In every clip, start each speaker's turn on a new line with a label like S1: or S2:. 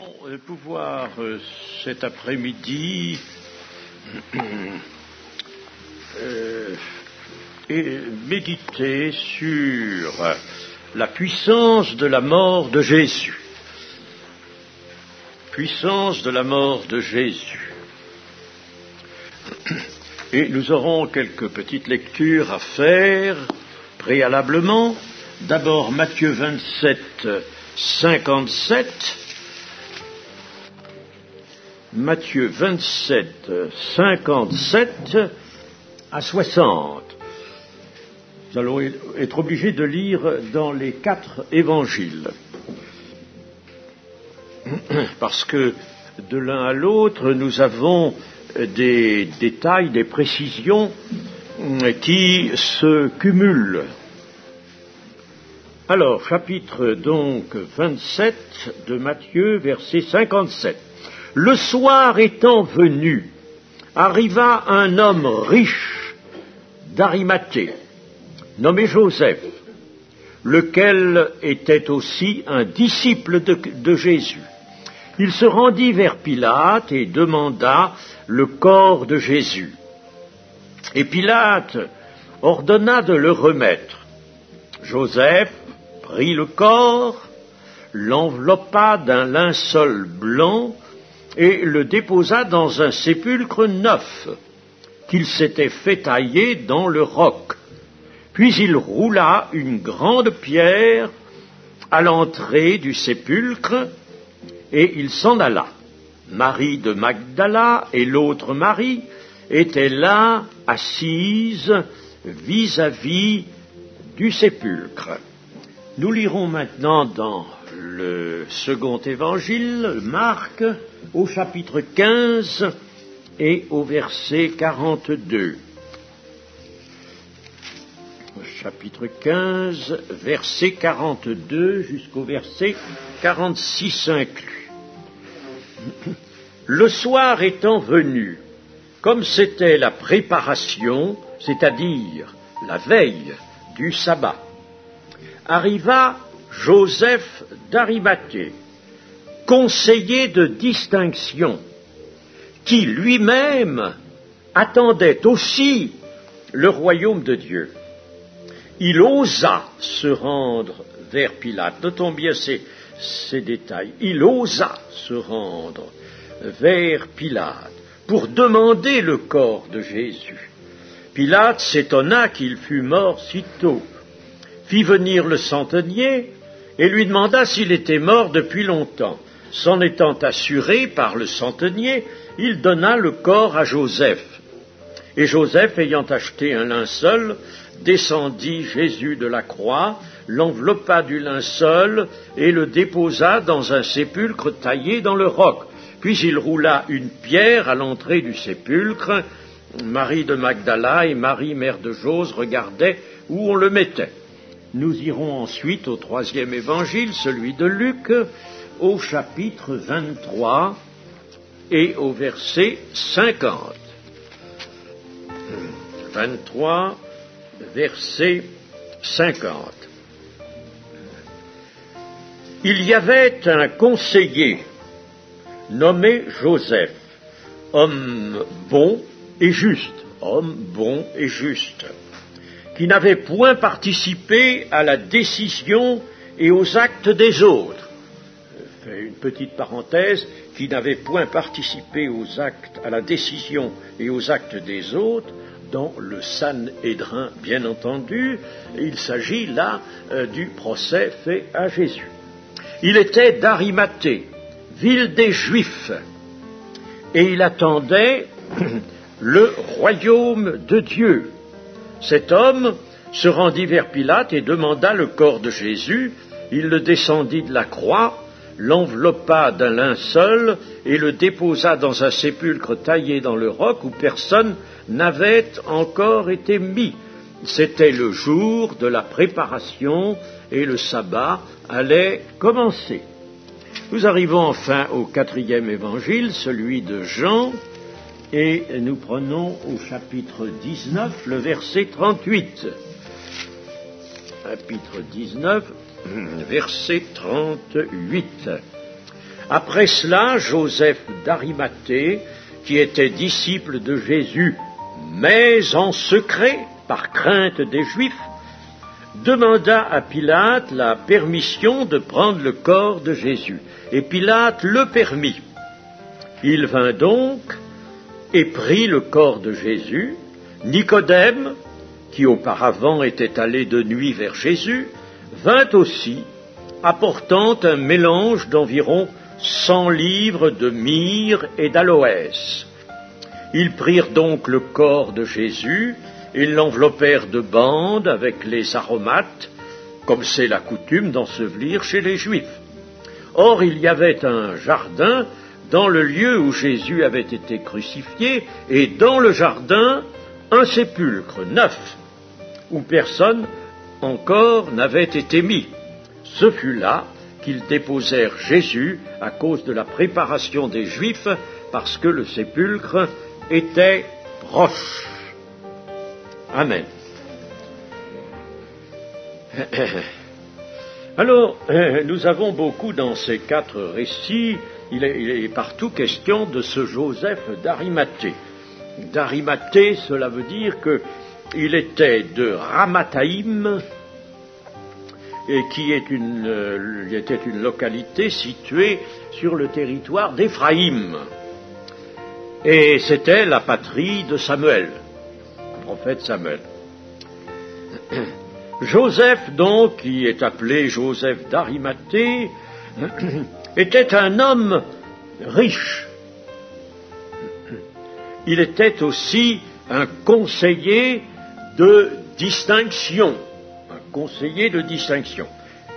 S1: allons pouvoir cet après-midi méditer sur la puissance de la mort de Jésus. Puissance de la mort de Jésus. Et nous aurons quelques petites lectures à faire préalablement. D'abord Matthieu 27, 57. Matthieu 27, 57 à 60. Nous allons être obligés de lire dans les 4 évangiles. Parce que de l'un à l'autre, nous avons des détails, des précisions qui se cumulent. Alors, chapitre donc 27 de Matthieu, verset 57. Le soir étant venu, arriva un homme riche d'Arimathée, nommé Joseph, lequel était aussi un disciple de Jésus. Il se rendit vers Pilate et demanda le corps de Jésus. Et Pilate ordonna de le remettre. Joseph prit le corps, l'enveloppa d'un linceul blanc et le déposa dans un sépulcre neuf qu'il s'était fait tailler dans le roc. Puis il roula une grande pierre à l'entrée du sépulcre et il s'en alla. Marie de Magdala et l'autre Marie étaient là, assises vis-à-vis du sépulcre. Nous lirons maintenant dans le second évangile, Marc, au chapitre 15 et au verset 42. Chapitre 15, verset 42 jusqu'au verset 46 inclus. Le soir étant venu, comme c'était la préparation, c'est-à-dire la veille du sabbat, arriva Joseph d'Arimathée, conseiller de distinction, qui lui-même attendait aussi le royaume de Dieu. Il osa se rendre vers Pilate. Notons bien ces détails. Il osa se rendre vers Pilate pour demander le corps de Jésus. Pilate s'étonna qu'il fût mort si tôt, fit venir le centenier et lui demanda s'il était mort depuis longtemps. S'en étant assuré par le centenier, il donna le corps à Joseph. Et Joseph, ayant acheté un linceul, descendit Jésus de la croix, l'enveloppa du linceul et le déposa dans un sépulcre taillé dans le roc. Puis il roula une pierre à l'entrée du sépulcre. Marie de Magdala et Marie, mère de Jose, regardaient où on le mettait. Nous irons ensuite au 3e évangile, celui de Luc, au chapitre 23 et au verset 50. 23, verset 50. Il y avait un conseiller nommé Joseph, homme bon et juste, qui n'avait point participé à la décision et aux actes des autres. Je fais une petite parenthèse, qui n'avait point participé à la décision et aux actes des autres, dans le Sanhédrin, bien entendu. Il s'agit là du procès fait à Jésus. Il était d'Arimathée, ville des Juifs, et il attendait le royaume de Dieu. Cet homme se rendit vers Pilate et demanda le corps de Jésus. Il le descendit de la croix, l'enveloppa d'un linceul et le déposa dans un sépulcre taillé dans le roc où personne n'avait encore été mis. C'était le jour de la préparation et le sabbat allait commencer. Nous arrivons enfin au 4e évangile, celui de Jean, et nous prenons au chapitre 19, le verset 38. Chapitre 19, verset 38. Après cela, Joseph d'Arimathée, qui était disciple de Jésus, mais en secret, par crainte des Juifs, demanda à Pilate la permission de prendre le corps de Jésus. Et Pilate le permit. Il vint donc et prit le corps de Jésus. Nicodème, qui auparavant était allé de nuit vers Jésus, vint aussi, apportant un mélange d'environ 100 livres de myrrhe et d'aloès. Ils prirent donc le corps de Jésus et l'enveloppèrent de bandes avec les aromates, comme c'est la coutume d'ensevelir chez les Juifs. Or, il y avait un jardin dans le lieu où Jésus avait été crucifié, et dans le jardin, un sépulcre neuf, où personne encore n'avait été mis. Ce fut là qu'ils déposèrent Jésus à cause de la préparation des Juifs, parce que le sépulcre était proche. Amen. Alors, nous avons beaucoup dans ces 4 récits, il est partout question de ce Joseph d'Arimathée. D'Arimathée, cela veut dire qu'il était de Ramathaïm, et qui était une localité située sur le territoire d'Éphraïm. Et c'était la patrie de Samuel, le prophète Samuel. Joseph, donc, qui est appelé Joseph d'Arimathée, était un homme riche. Il était aussi un conseiller de distinction.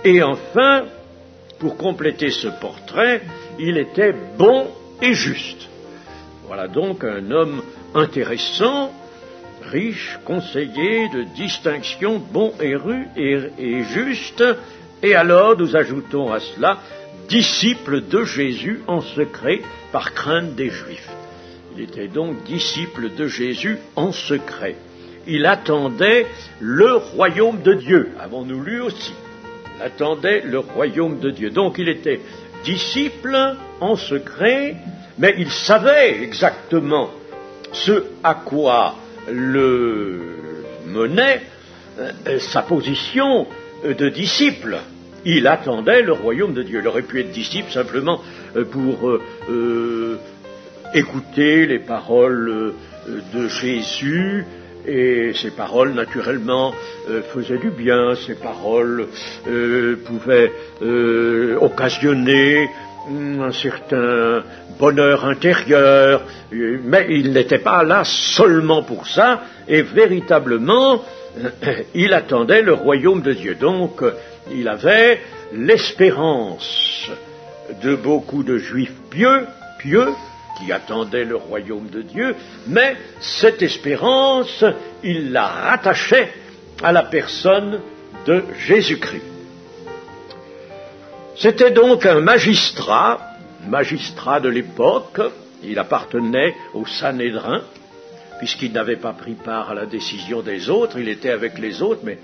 S1: Et enfin, pour compléter ce portrait, il était bon et juste. Voilà donc un homme intéressant, riche, conseiller de distinction, bon et juste, et alors nous ajoutons à cela, disciple de Jésus en secret par crainte des Juifs. Il était donc disciple de Jésus en secret. Il attendait le royaume de Dieu, avons-nous lu aussi. Il attendait le royaume de Dieu. Donc il était disciple en secret, mais il savait exactement ce à quoi le menait sa position de disciple. Il attendait le royaume de Dieu. Il aurait pu être disciple simplement pour écouter les paroles de Jésus, et ces paroles, naturellement, faisaient du bien, ces paroles pouvaient occasionner un certain bonheur intérieur, mais il n'était pas là seulement pour ça, et véritablement, il attendait le royaume de Dieu. Donc, il avait l'espérance de beaucoup de Juifs pieux, qui attendaient le royaume de Dieu, mais cette espérance, il la rattachait à la personne de Jésus-Christ. C'était donc un magistrat de l'époque, il appartenait au Sanhédrin, puisqu'il n'avait pas pris part à la décision des autres, il était avec les autres, mais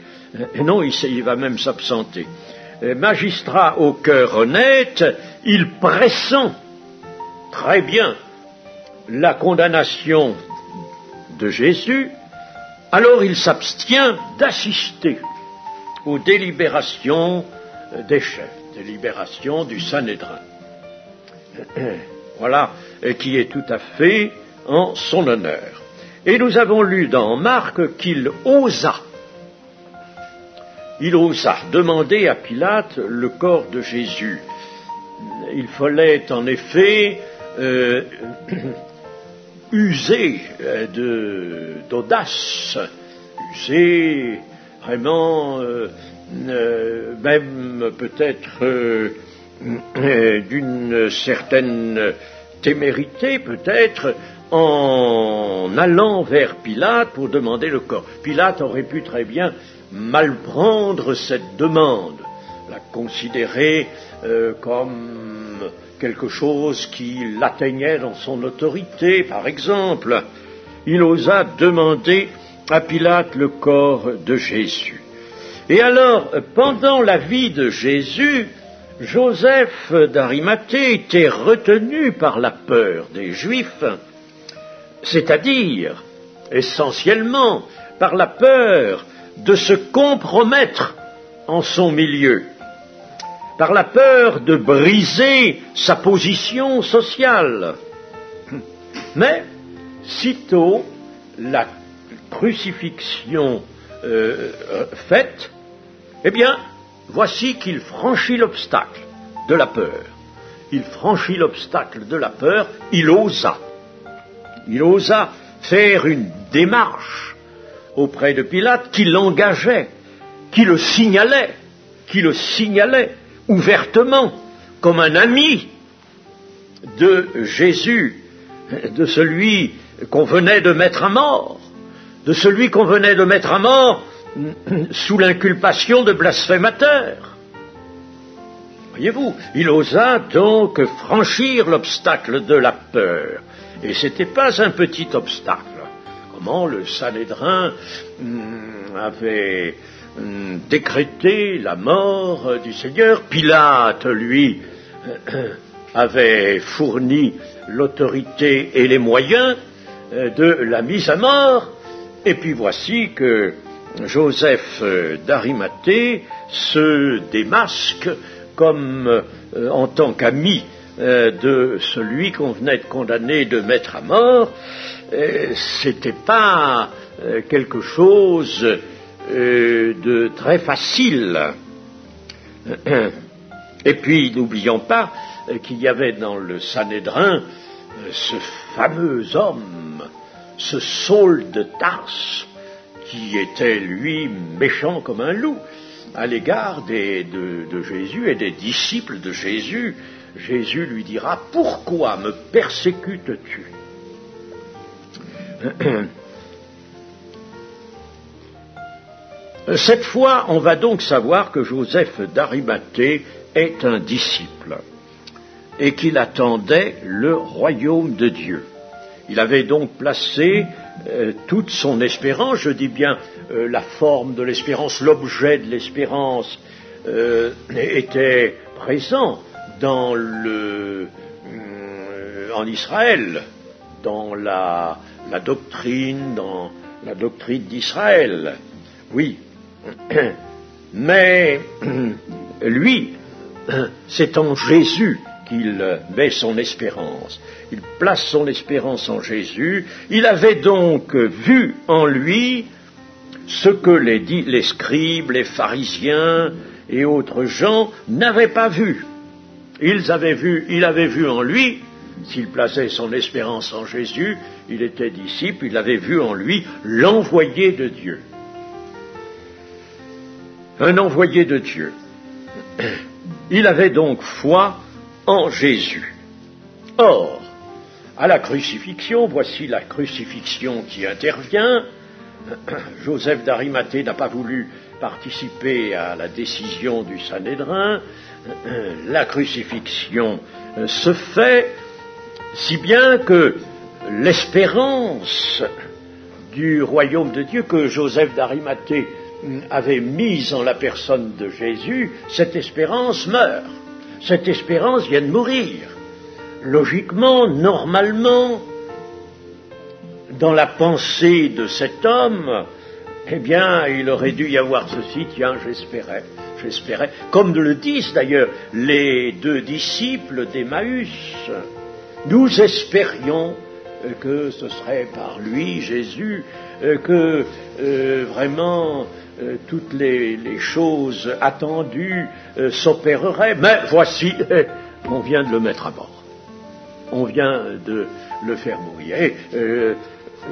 S1: non, il va même s'absenter. Magistrat au cœur honnête, il pressent très bien la condamnation de Jésus, alors il s'abstient d'assister aux délibérations des chefs, délibérations du Sanhédrin. Voilà, qui est tout à fait en son honneur. Et nous avons lu dans Marc qu'il osa demander à Pilate le corps de Jésus. Il fallait en effet user d'audace, user vraiment même peut-être d'une certaine témérité, peut-être, en allant vers Pilate pour demander le corps. Pilate aurait pu très bien mal prendre cette demande, la considérer comme quelque chose qui l'atteignait dans son autorité, par exemple. Il osa demander à Pilate le corps de Jésus. Et alors, pendant la vie de Jésus, Joseph d'Arimathée était retenu par la peur des Juifs, c'est-à-dire essentiellement par la peur de se compromettre en son milieu, par la peur de briser sa position sociale. Mais sitôt la crucifixion faite, eh bien, voici qu'il franchit l'obstacle de la peur. Il franchit l'obstacle de la peur, il osa. Il osa faire une démarche auprès de Pilate qui l'engageait, qui le signalait ouvertement comme un ami de Jésus, de celui qu'on venait de mettre à mort, sous l'inculpation de blasphémateur. Voyez-vous, il osa donc franchir l'obstacle de la peur. Et ce n'était pas un petit obstacle. Comment le Sanhédrin avait décrété la mort du Seigneur. Pilate, lui, avait fourni l'autorité et les moyens de la mise à mort. Et puis voici que Joseph d'Arimathée se démasque comme en tant qu'ami de celui qu'on venait de condamner, de mettre à mort. C'était pas quelque chose de très facile. Et puis n'oublions pas qu'il y avait dans le Sanhédrin ce fameux homme, ce Saul de Tarse, qui était lui méchant comme un loup à l'égard de Jésus et des disciples de Jésus. Jésus lui dira: pourquoi me persécutes-tu? Cette fois, on va donc savoir que Joseph d'Arimathée est un disciple et qu'il attendait le royaume de Dieu. Il avait donc placé toute son espérance, je dis bien la forme de l'espérance, l'objet de l'espérance était présent en Israël, dans la doctrine d'Israël. Oui, mais lui, c'est en Jésus qu'il met son espérance. Il place son espérance en Jésus. Il avait donc vu en lui ce que les scribes, les pharisiens et autres gens n'avaient pas vu. Il avait vu en lui, s'il plaçait son espérance en Jésus, il était disciple, il avait vu en lui l'envoyé de Dieu. Un envoyé de Dieu. Il avait donc foi en Jésus. Or, à la crucifixion, voici la crucifixion qui intervient. Joseph d'Arimathée n'a pas voulu participer à la décision du Sanhédrin. La crucifixion se fait, si bien que l'espérance du royaume de Dieu que Joseph d'Arimathée avait mise en la personne de Jésus, cette espérance meurt. Cette espérance vient de mourir. Logiquement, normalement, dans la pensée de cet homme, eh bien, il aurait dû y avoir ceci: tiens, j'espérais. Comme le disent d'ailleurs les deux disciples d'Emmaüs. Nous espérions que ce serait par lui, Jésus, que vraiment toutes les choses attendues s'opéreraient. Mais voici, on vient de le mettre à mort. On vient de le faire mourir. Et,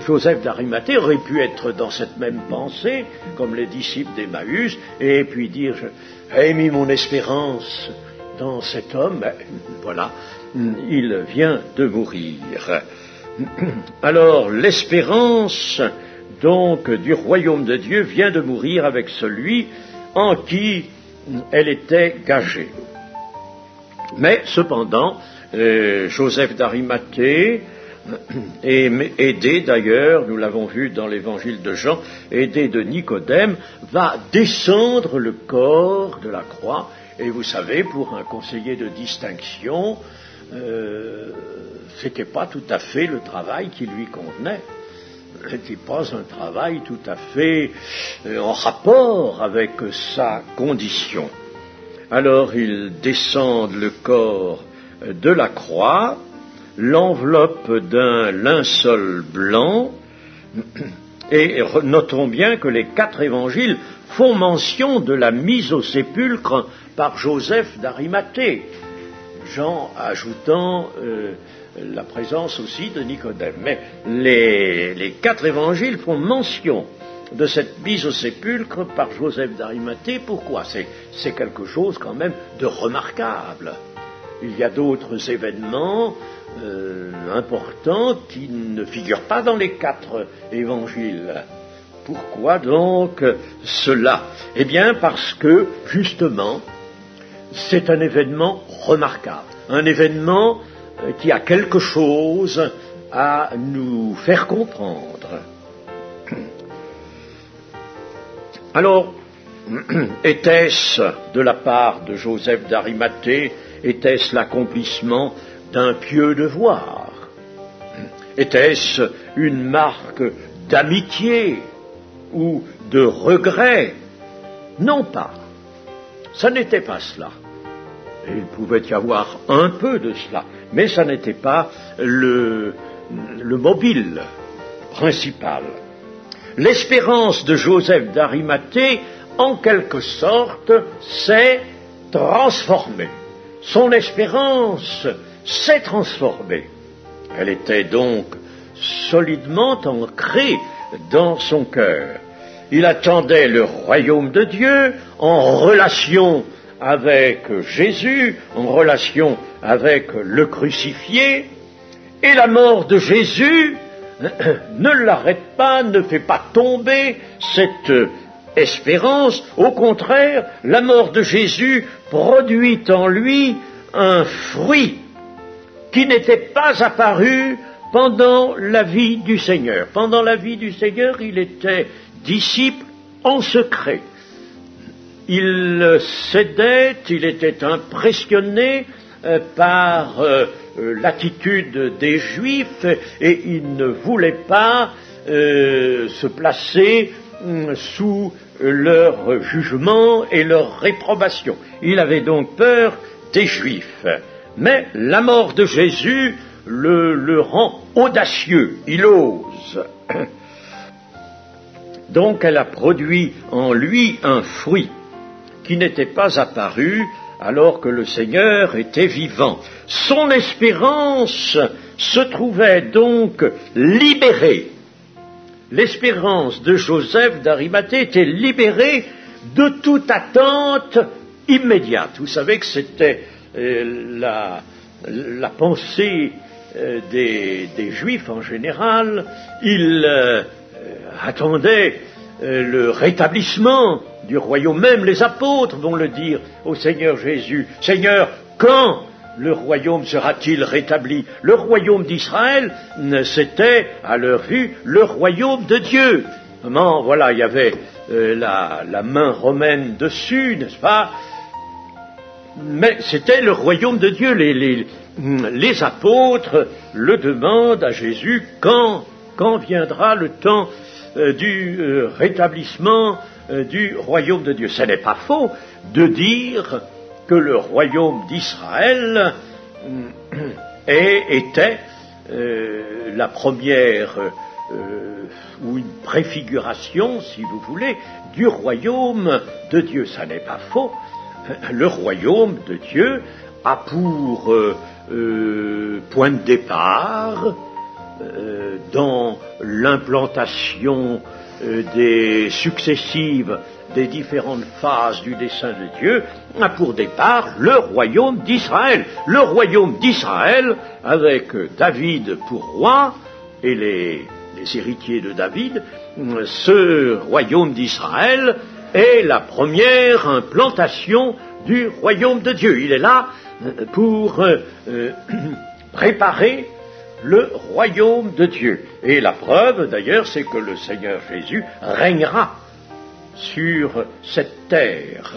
S1: Joseph d'Arimathée aurait pu être dans cette même pensée, comme les disciples d'Emmaüs, et puis dire: j'ai mis mon espérance dans cet homme, ben, voilà, il vient de mourir. Alors, l'espérance, donc, du royaume de Dieu vient de mourir avec celui en qui elle était gagée. Mais, cependant, Joseph d'Arimathée, aidé d'ailleurs, nous l'avons vu dans l'évangile de Jean, aidé de Nicodème, va descendre le corps de la croix Et vous savez, pour un conseiller de distinction, c'était pas tout à fait le travail qui lui convenait. C'était pas un travail tout à fait en rapport avec sa condition. Alors ils descendent le corps de la croix, l'enveloppe d'un linceul blanc, et notons bien que les 4 évangiles font mention de la mise au sépulcre par Joseph d'Arimathée, Jean ajoutant la présence aussi de Nicodème. Mais les 4 évangiles font mention de cette mise au sépulcre par Joseph d'Arimathée. Pourquoi ? C'est quelque chose quand même de remarquable. Il y a d'autres événements importants qui ne figurent pas dans les 4 évangiles. Pourquoi donc cela ? Eh bien parce que, justement, c'est un événement remarquable, un événement qui a quelque chose à nous faire comprendre. Alors, était-ce de la part de Joseph d'Arimathée, était-ce l'accomplissement d'un pieux devoir ? Était-ce une marque d'amitié ou de regret ? Non pas. Ça n'était pas cela. Il pouvait y avoir un peu de cela, mais ça n'était pas le mobile principal. L'espérance de Joseph d'Arimathée, en quelque sorte, s'est transformée. Son espérance s'est transformée. Elle était donc solidement ancrée dans son cœur. Il attendait le royaume de Dieu en relation avec Jésus, en relation avec le crucifié, et la mort de Jésus ne l'arrête pas, ne fait pas tomber cette espérance. Au contraire, la mort de Jésus produit en lui un fruit qui n'était pas apparu pendant la vie du Seigneur. Pendant la vie du Seigneur, il était disciple en secret. Il cédait, il était impressionné par l'attitude des Juifs et il ne voulait pas se placer sous leur jugement et leur réprobation. Il avait donc peur des Juifs. Mais la mort de Jésus le rend audacieux, il ose. Donc elle a produit en lui un fruit qui n'était pas apparu alors que le Seigneur était vivant. Son espérance se trouvait donc libérée. L'espérance de Joseph d'Arimathée était libérée de toute attente immédiate. Vous savez que c'était la pensée des Juifs en général. Ils attendaient le rétablissement du royaume. Même les apôtres vont le dire au Seigneur Jésus. Seigneur, quand le royaume sera-t-il rétabli ? Le royaume d'Israël, c'était, à leur vue, le royaume de Dieu. Voilà, il y avait la main romaine dessus, n'est-ce pas ? Mais c'était le royaume de Dieu. Les apôtres le demandent à Jésus, quand viendra le temps du rétablissement du royaume de Dieu. Ce n'est pas faux de dire que le royaume d'Israël était la première ou une préfiguration, si vous voulez, du royaume de Dieu. Ça n'est pas faux. Le royaume de Dieu a pour point de départ dans l'implantation des successives des différentes phases du dessein de Dieu, a pour départ le royaume d'Israël. Le royaume d'Israël, avec David pour roi et les héritiers de David, ce royaume d'Israël est la première implantation du royaume de Dieu. Il est là pour préparer le royaume de Dieu. Et la preuve, d'ailleurs, c'est que le Seigneur Jésus régnera sur cette terre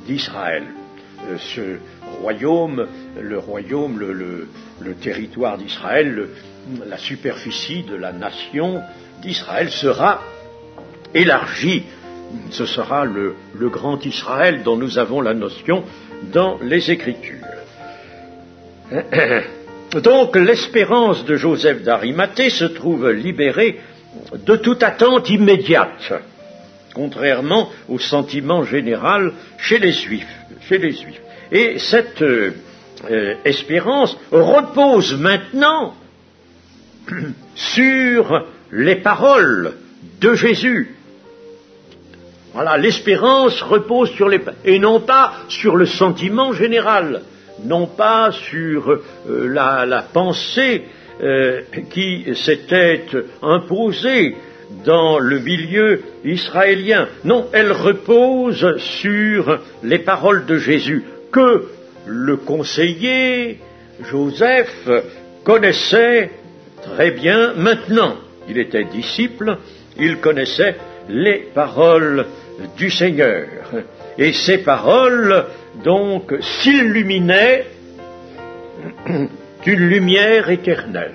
S1: d'Israël. ce royaume, le territoire d'Israël, la superficie de la nation d'Israël sera élargie. Ce sera le grand Israël dont nous avons la notion dans les Écritures. Donc l'espérance de Joseph d'Arimathée se trouve libérée de toute attente immédiate, contrairement au sentiment général chez les Juifs. Et cette espérance repose maintenant sur les paroles de Jésus. Voilà, l'espérance repose sur et non pas sur le sentiment général, non pas sur la pensée qui s'était imposée dans le milieu israélien. Non, elle repose sur les paroles de Jésus que le conseiller Joseph connaissait très bien maintenant. Il était disciple, il connaissait les paroles du Seigneur. Et ces paroles, donc, s'illuminaient d'une lumière éternelle.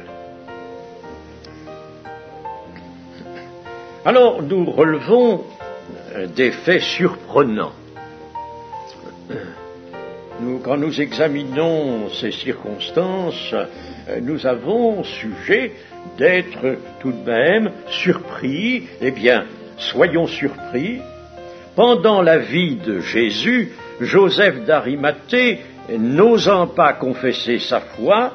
S1: Alors, nous relevons des faits surprenants. Quand nous examinons ces circonstances, nous avons sujet d'être tout de même surpris. Eh bien, soyons surpris. Pendant la vie de Jésus, Joseph d'Arimathée, n'osant pas confesser sa foi,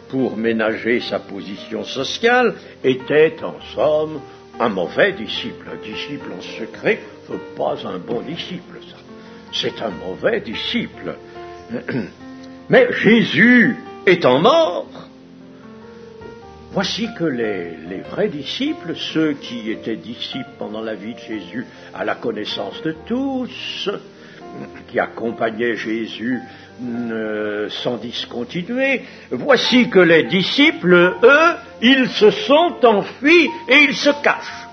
S1: pour ménager sa position sociale, était en somme un mauvais disciple. Un disciple en secret, pas un bon disciple, ça. C'est un mauvais disciple. Mais Jésus étant mort, voici que les vrais disciples, ceux qui étaient disciples pendant la vie de Jésus à la connaissance de tous, qui accompagnaient Jésus sans discontinuer, voici que les disciples, eux, ils se sont enfuis et ils se cachent.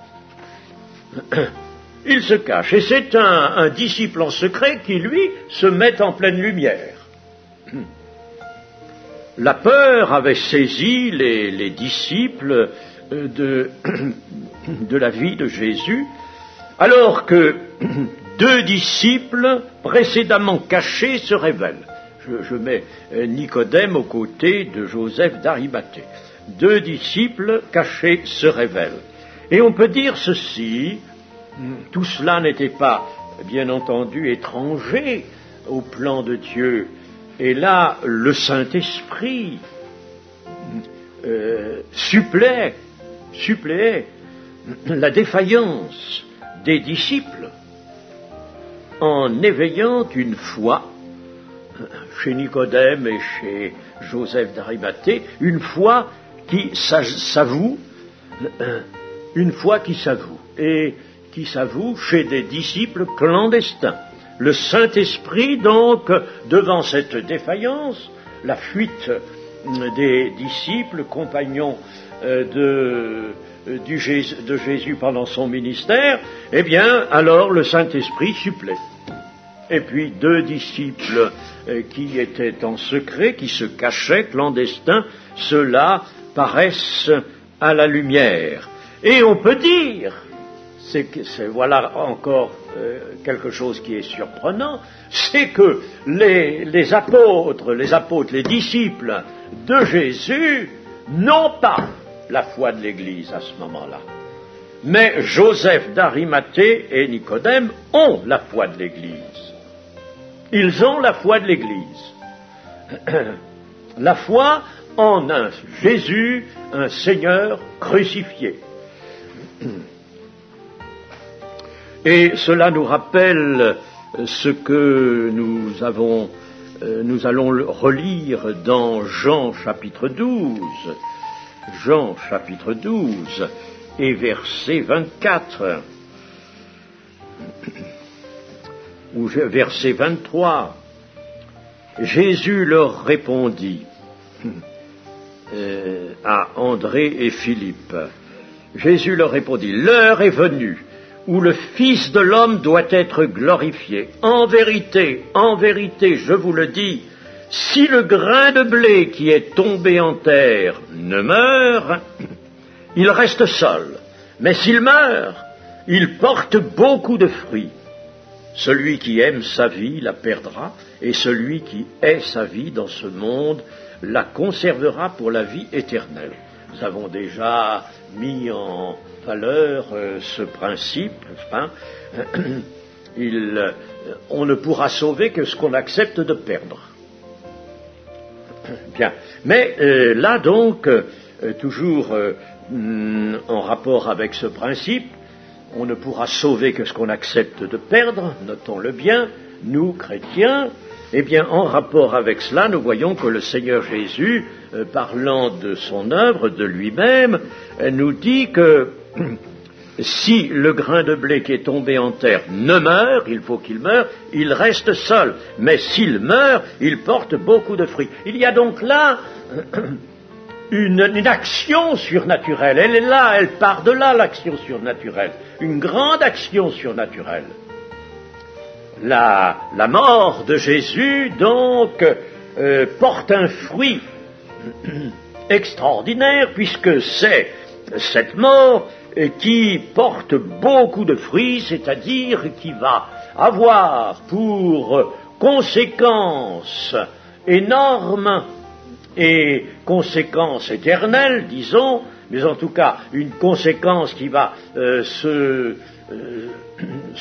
S1: Ils se cachent. Et c'est un disciple en secret qui, lui, se met en pleine lumière. La peur avait saisi les disciples de la vie de Jésus, alors que deux disciples précédemment cachés se révèlent. Je mets Nicodème aux côtés de Joseph d'Arimathée. Deux disciples cachés se révèlent. Et on peut dire ceci, tout cela n'était pas, bien entendu, étranger au plan de Dieu. Et là, le Saint-Esprit suppléait la défaillance des disciples en éveillant une foi chez Nicodème et chez Joseph d'Arimathée, une foi qui s'avoue, et qui s'avoue chez des disciples clandestins. Le Saint-Esprit, donc, devant cette défaillance, la fuite des disciples, compagnons de Jésus pendant son ministère, eh bien, alors le Saint-Esprit supplée. Et puis deux disciples qui étaient en secret, qui se cachaient, clandestins, ceux-là paraissent à la lumière. Et on peut dire, voilà encore quelque chose qui est surprenant, c'est que les apôtres, les disciples de Jésus n'ont pas la foi de l'Église à ce moment-là. Mais Joseph d'Arimathée et Nicodème ont la foi de l'Église. Ils ont la foi de l'Église. La foi en un Jésus, un Seigneur crucifié. Et cela nous rappelle ce que nous allons relire dans Jean chapitre 12. Jean chapitre 12 et verset 24. Ou verset 23. Jésus leur répondit à André et Philippe. Jésus leur répondit, l'heure est venue où le Fils de l'homme doit être glorifié. En vérité, je vous le dis, si le grain de blé qui est tombé en terre ne meurt, il reste seul. Mais s'il meurt, il porte beaucoup de fruits. Celui qui aime sa vie la perdra, et celui qui hait sa vie dans ce monde la conservera pour la vie éternelle. Nous avons déjà mis en valeur ce principe. Hein. On ne pourra sauver que ce qu'on accepte de perdre. Bien. Mais là donc, toujours en rapport avec ce principe, on ne pourra sauver que ce qu'on accepte de perdre, notons-le bien, nous, chrétiens. Eh bien, en rapport avec cela, nous voyons que le Seigneur Jésus, parlant de son œuvre, de lui-même, nous dit que si le grain de blé qui est tombé en terre ne meurt, il faut qu'il meure, il reste seul. Mais s'il meurt, il porte beaucoup de fruits. Il y a donc là une action surnaturelle. Elle est là, elle part de là, l'action surnaturelle. Une grande action surnaturelle. La mort de Jésus, donc, porte un fruit extraordinaire, puisque c'est cette mort qui porte beaucoup de fruits, c'est-à-dire qui va avoir pour conséquence énorme et conséquence éternelle, disons, mais en tout cas une conséquence qui va se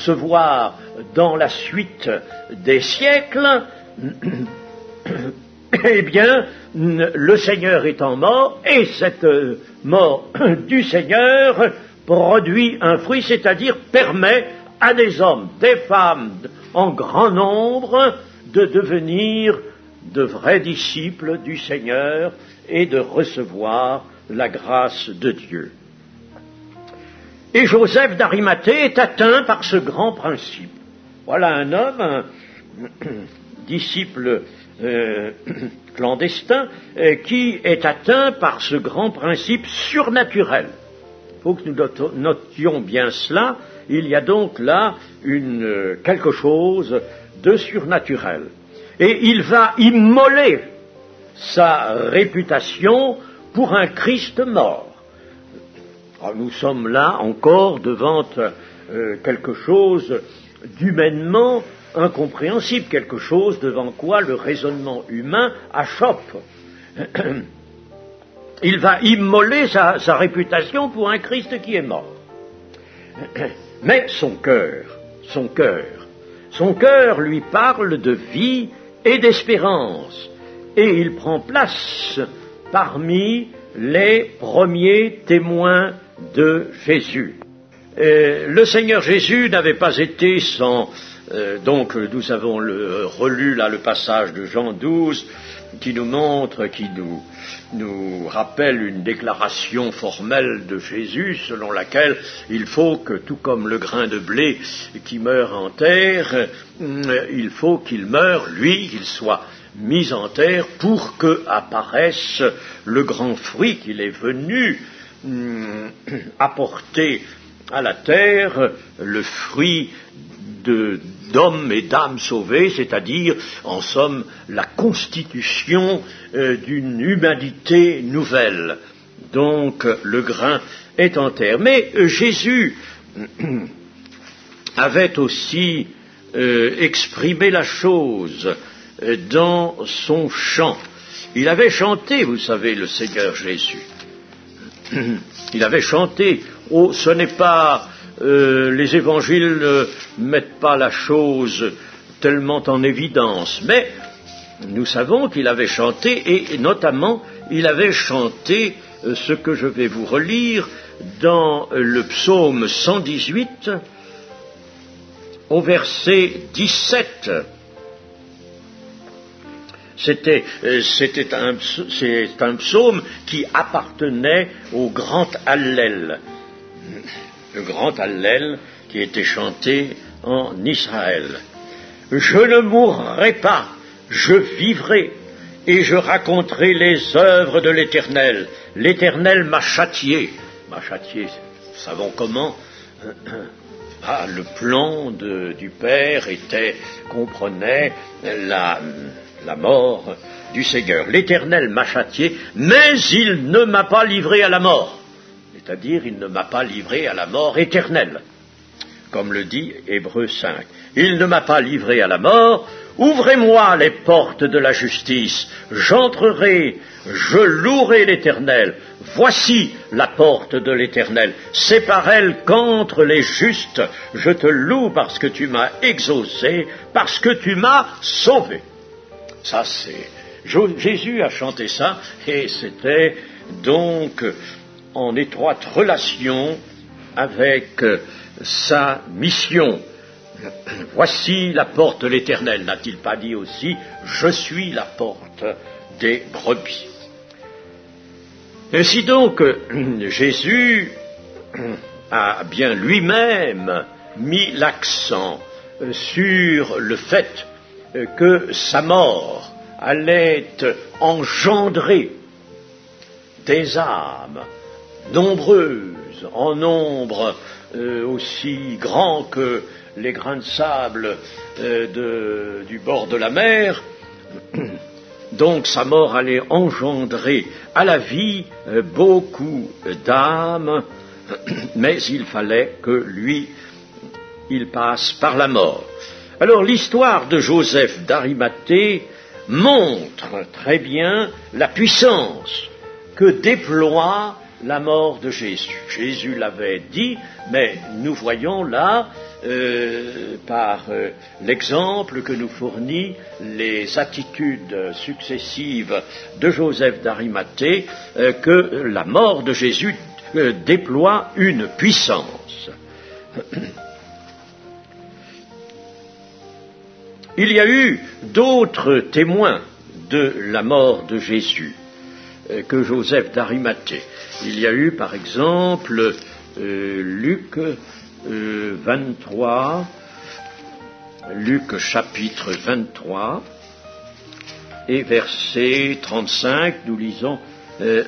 S1: voir dans la suite des siècles, eh bien, le Seigneur étant mort, et cette mort du Seigneur produit un fruit, c'est-à-dire permet à des hommes, des femmes, en grand nombre, de devenir de vrais disciples du Seigneur et de recevoir la grâce de Dieu. Et Joseph d'Arimathée est atteint par ce grand principe. Voilà un homme, un disciple clandestin, qui est atteint par ce grand principe surnaturel. Il faut que nous notions bien cela. Il y a donc là quelque chose de surnaturel. Et il va immoler sa réputation pour un Christ mort. Alors nous sommes là encore devant quelque chose d'humainement incompréhensible, quelque chose devant quoi le raisonnement humain achoppe. Il va immoler sa réputation pour un Christ qui est mort. Mais son cœur lui parle de vie et d'espérance, et il prend place parmi les premiers témoins de Jésus. Le Seigneur Jésus n'avait pas été sans... donc nous avons relu là le passage de Jean 12 qui nous montre, qui nous rappelle une déclaration formelle de Jésus selon laquelle il faut que, tout comme le grain de blé qui meurt en terre, il faut qu'il meure, lui, qu'il soit mis en terre pour que apparaisse le grand fruit qu'il est venu apporter à la terre, le fruit d'hommes et d'âmes sauvées, c'est-à-dire, en somme, la constitution d'une humanité nouvelle. Donc, le grain est en terre. Mais Jésus avait aussi exprimé la chose dans son chant. Il avait chanté, vous savez, le Seigneur Jésus. Il avait chanté. Oh, ce n'est pas... les évangiles ne mettent pas la chose tellement en évidence, mais nous savons qu'il avait chanté, et notamment il avait chanté ce que je vais vous relire dans le psaume 118, au verset 17. C'est un psaume qui appartenait au grand Hallel. Le grand Hallel qui était chanté en Israël. Je ne mourrai pas, je vivrai, et je raconterai les œuvres de l'Éternel. L'Éternel m'a châtié. M'a châtié, nous savons comment, le plan du Père comprenait la mort du Seigneur. L'Éternel m'a châtié, mais il ne m'a pas livré à la mort. C'est-à-dire, il ne m'a pas livré à la mort éternelle, comme le dit Hébreux 5. Il ne m'a pas livré à la mort. Ouvrez-moi les portes de la justice. J'entrerai, je louerai l'Éternel. Voici la porte de l'Éternel. C'est par elle qu'entrent les justes. Je te loue parce que tu m'as exaucé, parce que tu m'as sauvé. Ça, Jésus a chanté ça, et c'était donc en étroite relation avec sa mission. Voici la porte de l'Éternel, n'a-t-il pas dit aussi, je suis la porte des brebis. Ainsi donc, Jésus a bien lui-même mis l'accent sur le fait que sa mort allait engendrer des âmes nombreuses, en nombre aussi grand que les grains de sable du bord de la mer. Donc sa mort allait engendrer à la vie beaucoup d'âmes, mais il fallait que lui, il passe par la mort. Alors l'histoire de Joseph d'Arimathée montre très bien la puissance que déploie la mort de Jésus. Jésus l'avait dit, mais nous voyons là, par l'exemple que nous fournit les attitudes successives de Joseph d'Arimathée, que la mort de Jésus déploie une puissance. Il y a eu d'autres témoins de la mort de Jésus que Joseph d'Arimathée. Il y a eu par exemple Luc 23, Luc chapitre 23 et verset 35, nous lisons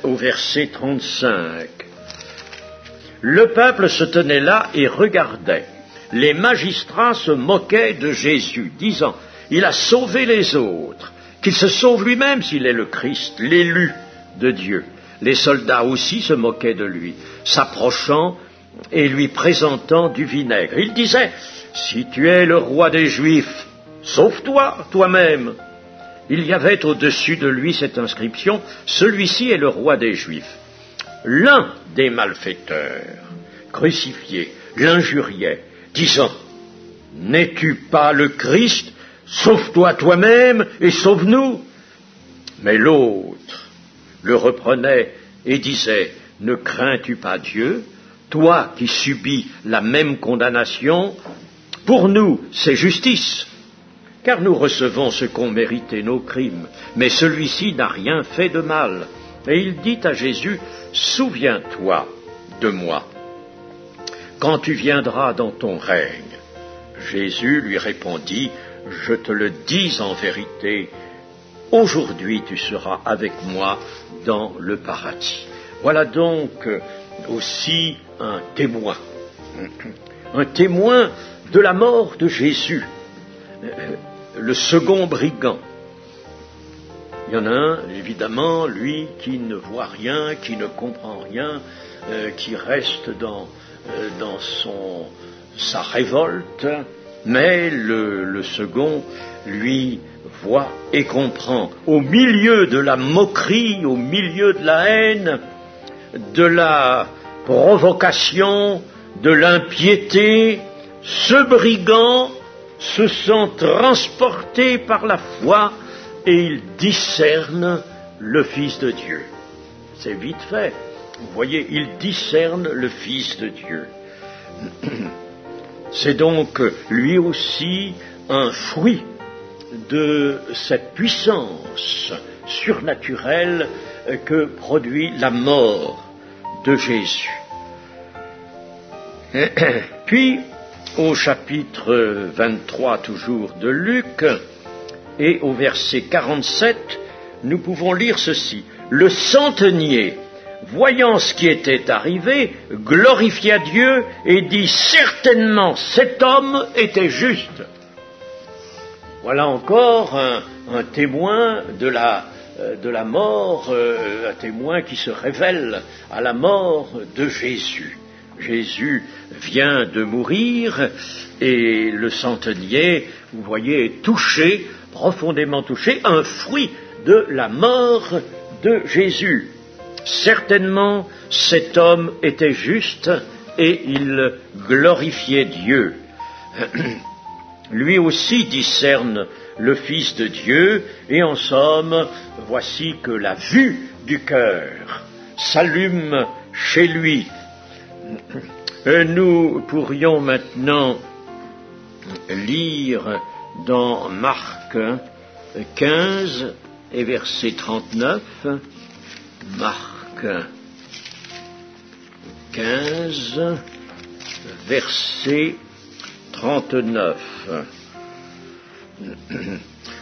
S1: au verset 35. Le peuple se tenait là et regardait. Les magistrats se moquaient de Jésus, disant, il a sauvé les autres, qu'il se sauve lui-même s'il est le Christ, l'élu de Dieu. Les soldats aussi se moquaient de lui, s'approchant et lui présentant du vinaigre. Il disait, si tu es le roi des Juifs, sauve-toi toi-même. Il y avait au-dessus de lui cette inscription, celui-ci est le roi des Juifs. L'un des malfaiteurs, crucifié, l'injuriait, disant, n'es-tu pas le Christ? Sauve-toi toi-même et sauve-nous. Mais l'autre le reprenait et disait, ne crains-tu pas Dieu, toi qui subis la même condamnation? Pour nous, c'est justice, car nous recevons ce qu'ont mérité nos crimes, mais celui-ci n'a rien fait de mal. Et il dit à Jésus, souviens-toi de moi, quand tu viendras dans ton règne. Jésus lui répondit, je te le dis en vérité, aujourd'hui tu seras avec moi dans le paradis. Voilà donc aussi un témoin de la mort de Jésus, le second brigand. Il y en a un, évidemment, lui qui ne voit rien, qui ne comprend rien, qui reste dans sa révolte, mais le second, lui, voit et comprend. Au milieu de la moquerie, au milieu de la haine, de la provocation, de l'impiété, ce brigand se sent transporté par la foi et il discerne le Fils de Dieu. C'est vite fait. Vous voyez, il discerne le Fils de Dieu. C'est donc lui aussi un fruit de cette puissance surnaturelle que produit la mort de Jésus. Puis, au chapitre 23 toujours de Luc, et au verset 47, nous pouvons lire ceci. Le centenier, voyant ce qui était arrivé, glorifia Dieu et dit certainement cet homme était juste. Voilà encore un témoin de la mort, un témoin qui se révèle à la mort de Jésus. Jésus vient de mourir et le centenier, vous voyez, est touché, profondément touché, un fruit de la mort de Jésus. Certainement, cet homme était juste et il glorifiait Dieu. Lui aussi discerne le Fils de Dieu, et en somme, voici que la vue du cœur s'allume chez lui. Nous pourrions maintenant lire dans Marc 15 et verset 39, Marc 15, verset 39.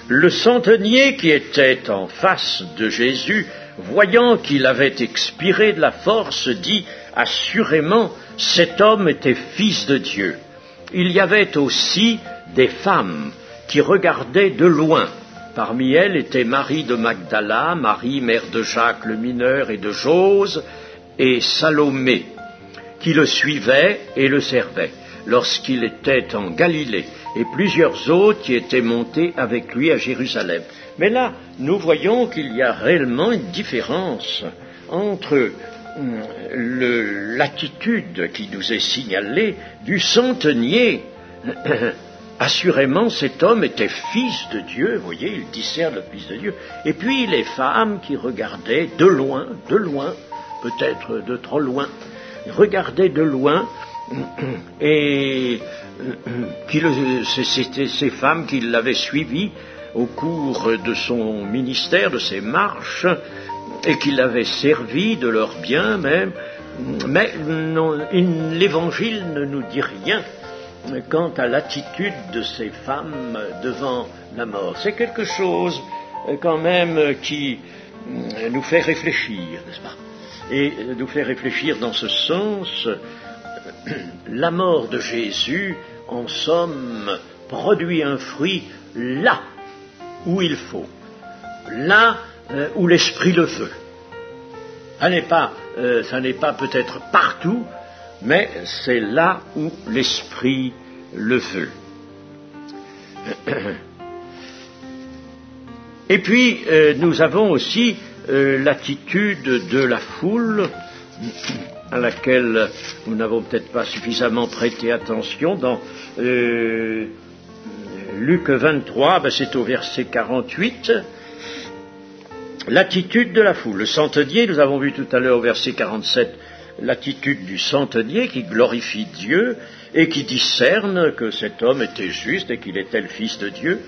S1: Le centenier qui était en face de Jésus, voyant qu'il avait expiré de la force, dit assurément, cet homme était fils de Dieu. Il y avait aussi des femmes qui regardaient de loin. Parmi elles était Marie de Magdala, Marie, mère de Jacques le mineur et de Jose, et Salomé, qui le suivaient et le servaient lorsqu'il était en Galilée, et plusieurs autres qui étaient montés avec lui à Jérusalem. Mais là, nous voyons qu'il y a réellement une différence entre l'attitude qui nous est signalée du centenier. Assurément, cet homme était fils de Dieu, vous voyez, il discerne le fils de Dieu. Et puis les femmes qui regardaient de loin, peut-être de trop loin, regardaient de loin, et c'était ces femmes qui l'avaient suivi au cours de son ministère, de ses marches, et qui l'avaient servi de leurs biens même, mais l'Évangile ne nous dit rien quant à l'attitude de ces femmes devant la mort. C'est quelque chose quand même qui nous fait réfléchir, n'est-ce pas? Et nous fait réfléchir dans ce sens, la mort de Jésus, en somme, produit un fruit là où il faut, là où l'Esprit le veut. Ça n'est pas peut-être partout, mais c'est là où l'Esprit le veut. Et puis, nous avons aussi l'attitude de la foule, à laquelle nous n'avons peut-être pas suffisamment prêté attention. Dans Luc 23, c'est au verset 48, l'attitude de la foule. Le centenier, nous avons vu tout à l'heure au verset 47, l'attitude du centenier qui glorifie Dieu et qui discerne que cet homme était juste et qu'il était le Fils de Dieu.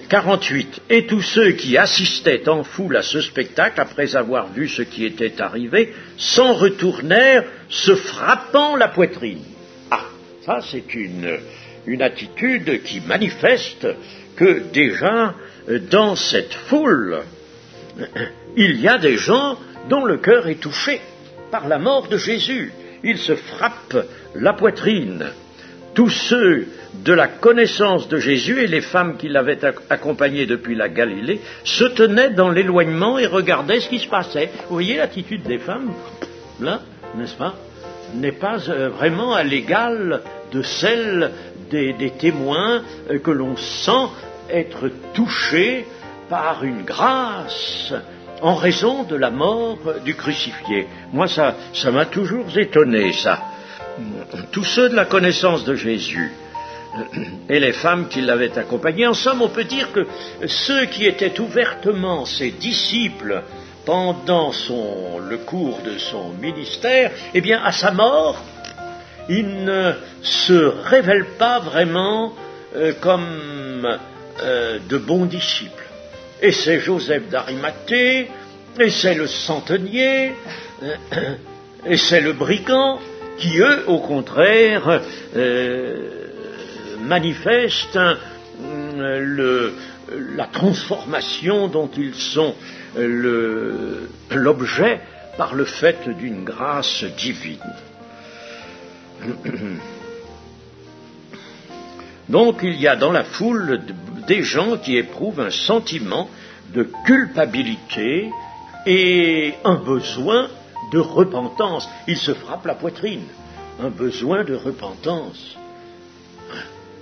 S1: 48. Et tous ceux qui assistaient en foule à ce spectacle, après avoir vu ce qui était arrivé, s'en retournèrent, se frappant la poitrine. Ah, ça c'est une attitude qui manifeste que déjà, dans cette foule, il y a des gens dont le cœur est touché par la mort de Jésus. Ils se frappent la poitrine. Tous ceux de la connaissance de Jésus et les femmes qui l'avaient accompagné depuis la Galilée se tenaient dans l'éloignement et regardaient ce qui se passait. Vous voyez l'attitude des femmes, là, n'est-ce pas, n'est pas vraiment à l'égal de celle des témoins que l'on sent être touchés par une grâce en raison de la mort du crucifié. Moi, ça m'a toujours étonné, ça. Tous ceux de la connaissance de Jésus et les femmes qui l'avaient accompagné, en somme, on peut dire que ceux qui étaient ouvertement ses disciples pendant le cours de son ministère, eh bien, à sa mort, ils ne se révèlent pas vraiment comme de bons disciples. Et c'est Joseph d'Arimathée, et c'est le centenier, et c'est le brigand, qui, eux, au contraire, manifestent la transformation dont ils sont l'objet par le fait d'une grâce divine. Donc il y a dans la foule des gens qui éprouvent un sentiment de culpabilité et un besoin de repentance. Ils se frappent la poitrine, un besoin de repentance.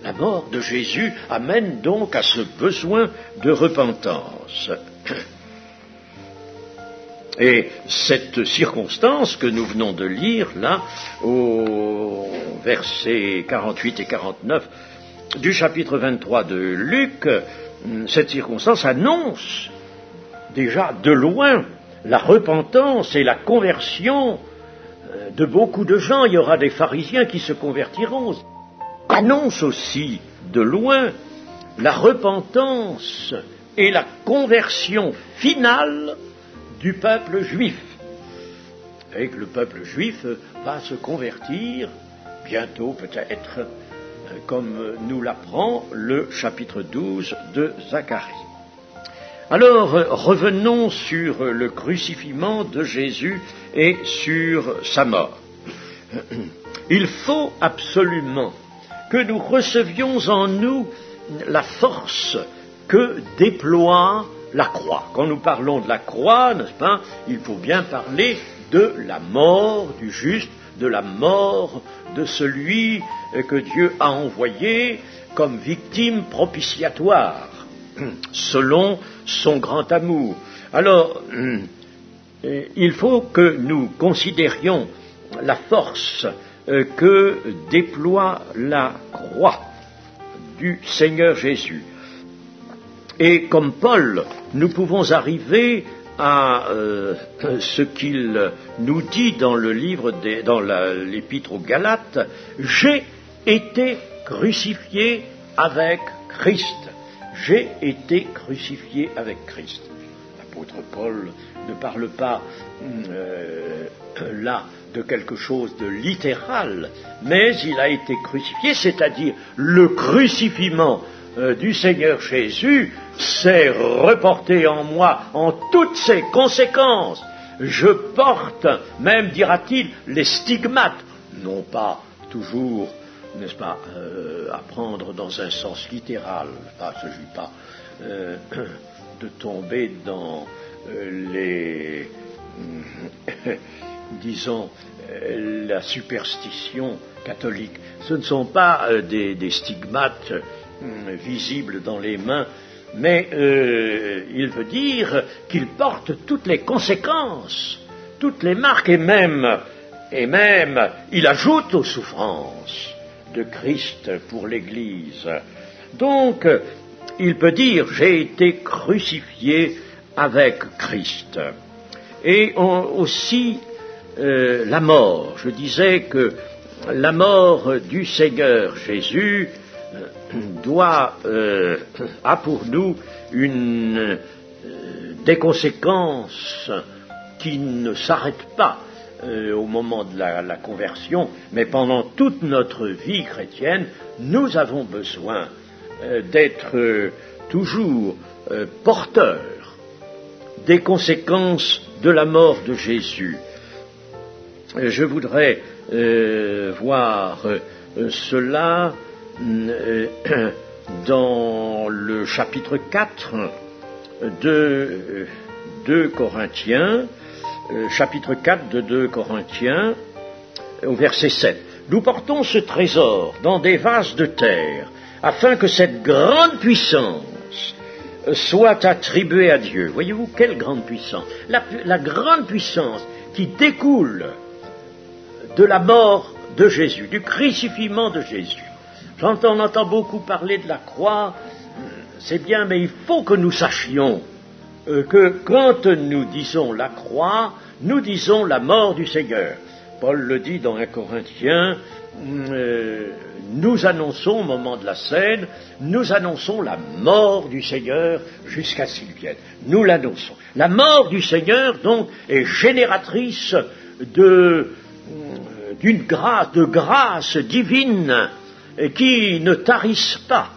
S1: La mort de Jésus amène donc à ce besoin de repentance. Et cette circonstance que nous venons de lire là, au versets 48 et 49 du chapitre 23 de Luc, cette circonstance annonce déjà de loin la repentance et la conversion de beaucoup de gens. Il y aura des pharisiens qui se convertiront. Annonce aussi de loin la repentance et la conversion finale du peuple juif. Et que le peuple juif va se convertir bientôt peut-être, comme nous l'apprend le chapitre 12 de Zacharie. Alors, revenons sur le crucifixion de Jésus et sur sa mort. Il faut absolument que nous recevions en nous la force que déploie la croix. Quand nous parlons de la croix, n'est-ce pas, il faut bien parler de la mort du juste, de la mort de celui que Dieu a envoyé comme victime propitiatoire, selon son grand amour. Alors, il faut que nous considérions la force que déploie la croix du Seigneur Jésus. Et comme Paul, nous pouvons arriver à ce qu'il nous dit dans le livre, dans l'épître aux Galates, « J'ai été crucifié avec Christ. J'ai été crucifié avec Christ. » L'apôtre Paul ne parle pas là de quelque chose de littéral, mais il a été crucifié, c'est-à-dire le crucifixion du Seigneur Jésus s'est reporté en moi en toutes ses conséquences. Je porte, même dira-t-il, les stigmates, non pas toujours, n'est-ce pas, à prendre dans un sens littéral. Il ne s'agit pas de tomber dans les, disons, la superstition catholique. Ce ne sont pas des stigmates visibles dans les mains, mais il veut dire qu'il porte toutes les conséquences, toutes les marques, et même il ajoute aux souffrances de Christ pour l'Église. Donc, il peut dire, j'ai été crucifié avec Christ. Et aussi la mort. Je disais que la mort du Seigneur Jésus a pour nous des conséquences qui ne s'arrêtent pas au moment de la conversion, mais pendant toute notre vie chrétienne, nous avons besoin d'être toujours porteurs des conséquences de la mort de Jésus. Je voudrais voir cela dans le chapitre 4 de 2 Corinthiens, chapitre 4 de 2 Corinthiens, au verset 7. Nous portons ce trésor dans des vases de terre, afin que cette grande puissance soit attribuée à Dieu. Voyez-vous, quelle grande puissance? La grande puissance qui découle de la mort de Jésus, du crucifixion de Jésus. On entend beaucoup parler de la croix, c'est bien, mais il faut que nous sachions que quand nous disons la croix, nous disons la mort du Seigneur. Paul le dit dans 1 Corinthiens, nous annonçons au moment de la scène, nous annonçons la mort du Seigneur jusqu'à ce qu'il vienne. Nous l'annonçons. La mort du Seigneur, donc, est génératrice d'une grâce divine qui ne tarisse pas.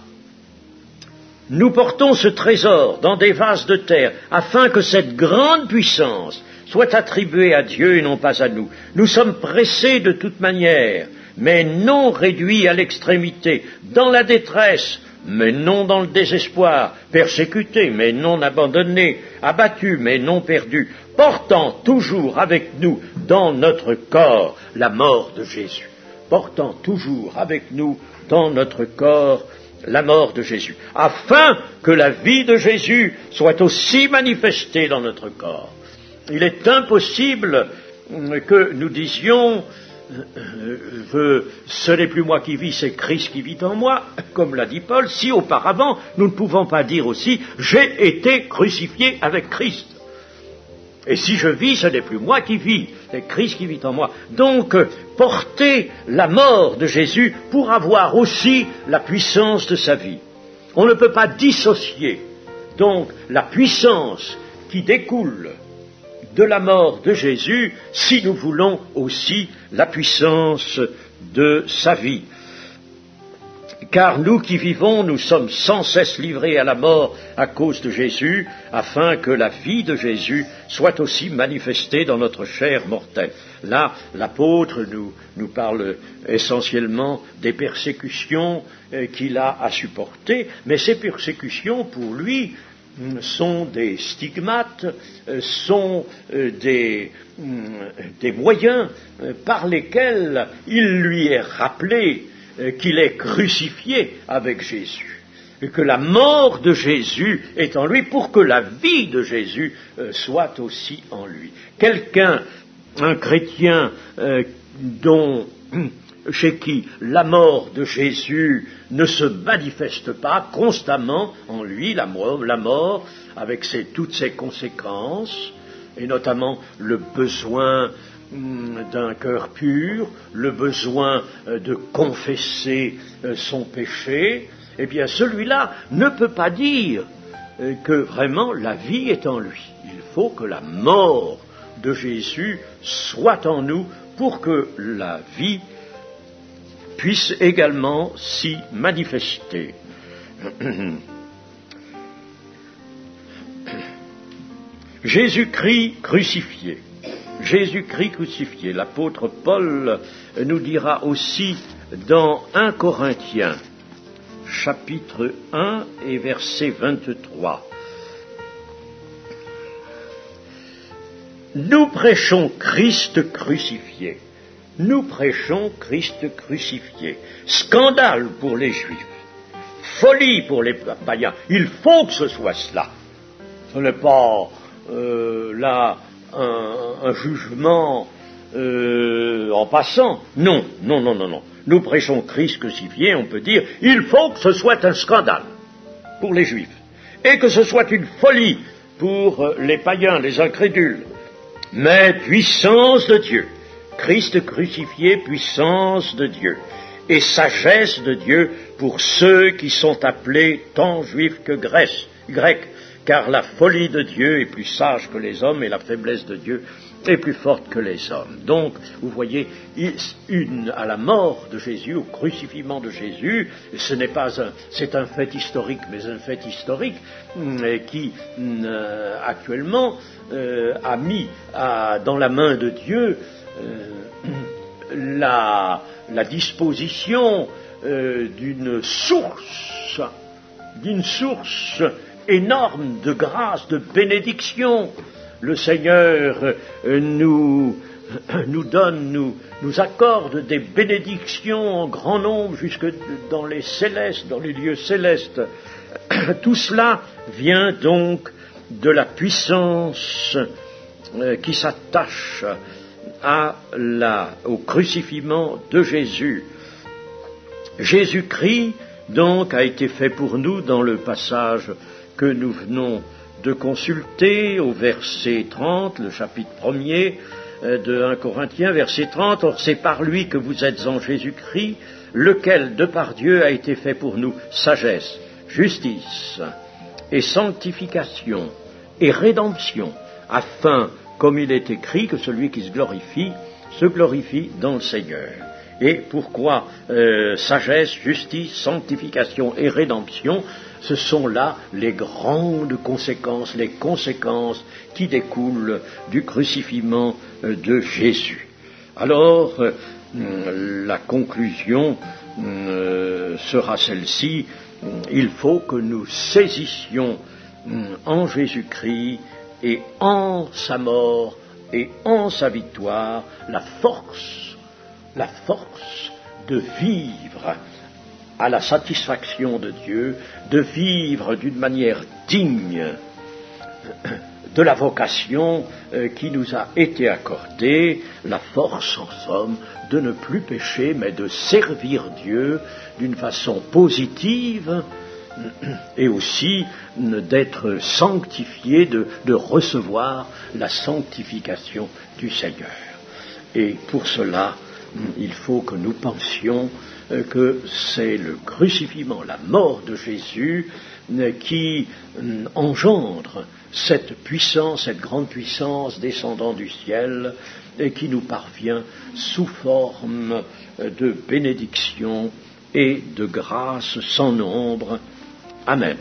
S1: Nous portons ce trésor dans des vases de terre afin que cette grande puissance soit attribuée à Dieu et non pas à nous. Nous sommes pressés de toute manière, mais non réduits à l'extrémité, dans la détresse, mais non dans le désespoir, persécutés, mais non abandonnés, abattus, mais non perdus, portant toujours avec nous dans notre corps la mort de Jésus. Portant toujours avec nous dans notre corps la mort de Jésus, afin que la vie de Jésus soit aussi manifestée dans notre corps. Il est impossible que nous disions ce n'est plus moi qui vis, c'est Christ qui vit en moi, comme l'a dit Paul, si auparavant nous ne pouvons pas dire aussi j'ai été crucifié avec Christ. Et si je vis, ce n'est plus moi qui vis, c'est Christ qui vit en moi. Donc, porter la mort de Jésus pour avoir aussi la puissance de sa vie. On ne peut pas dissocier, donc, la puissance qui découle de la mort de Jésus si nous voulons aussi la puissance de sa vie. Car nous qui vivons, nous sommes sans cesse livrés à la mort à cause de Jésus, afin que la vie de Jésus soit aussi manifestée dans notre chair mortelle. Là, l'apôtre nous parle essentiellement des persécutions qu'il a à supporter, mais ces persécutions, pour lui, sont des stigmates, sont des moyens par lesquels il lui est rappelé qu'il est crucifié avec Jésus, et que la mort de Jésus est en lui pour que la vie de Jésus soit aussi en lui. Un chrétien chez qui la mort de Jésus ne se manifeste pas constamment en lui, la mort avec toutes ses conséquences, et notamment le besoin d'un cœur pur, le besoin de confesser son péché, eh bien celui-là ne peut pas dire que vraiment la vie est en lui. Il faut que la mort de Jésus soit en nous pour que la vie puisse également s'y manifester. Jésus-Christ crucifié. Jésus-Christ crucifié. L'apôtre Paul nous dira aussi dans 1 Corinthiens, chapitre 1 et verset 23. Nous prêchons Christ crucifié. Nous prêchons Christ crucifié. Scandale pour les Juifs. Folie pour les païens. Il faut que ce soit cela. Ce n'est pas là un jugement en passant. Non. Nous prêchons Christ crucifié, on peut dire, il faut que ce soit un scandale pour les Juifs. Et que ce soit une folie pour les païens, les incrédules. Mais puissance de Dieu. Christ crucifié, puissance de Dieu, et sagesse de Dieu pour ceux qui sont appelés tant juifs que grecs, car la folie de Dieu est plus sage que les hommes et la faiblesse de Dieu est plus forte que les hommes. Donc, vous voyez, à la mort de Jésus, au crucifiement de Jésus, c'est un fait historique, mais un fait historique qui actuellement a mis dans la main de Dieu la disposition d'une source énorme de grâce, de bénédiction. Le Seigneur nous accorde des bénédictions en grand nombre jusque dans les célestes, dans les lieux célestes. Tout cela vient donc de la puissance qui s'attache au crucifiement de Jésus. Jésus-Christ, donc, a été fait pour nous dans le passage que nous venons de consulter au verset 30, le chapitre 1er de 1 Corinthiens, verset 30. Or, c'est par lui que vous êtes en Jésus-Christ, lequel, de par Dieu, a été fait pour nous sagesse, justice et sanctification et rédemption, afin, comme il est écrit, que celui qui se glorifie dans le Seigneur. Et pourquoi sagesse, justice, sanctification et rédemption? Ce sont là les grandes conséquences, les conséquences qui découlent du crucifixion de Jésus. Alors, la conclusion sera celle-ci: il faut que nous saisissions en Jésus-Christ et en sa mort et en sa victoire la force de vivre à la satisfaction de Dieu, de vivre d'une manière digne de la vocation qui nous a été accordée, la force en somme de ne plus pécher mais de servir Dieu d'une façon positive et aussi d'être sanctifié, de recevoir la sanctification du Seigneur. Et pour cela, il faut que nous pensions que c'est le crucifixion, la mort de Jésus qui engendre cette puissance, cette grande puissance descendant du ciel et qui nous parvient sous forme de bénédiction et de grâce sans nombre. Amen.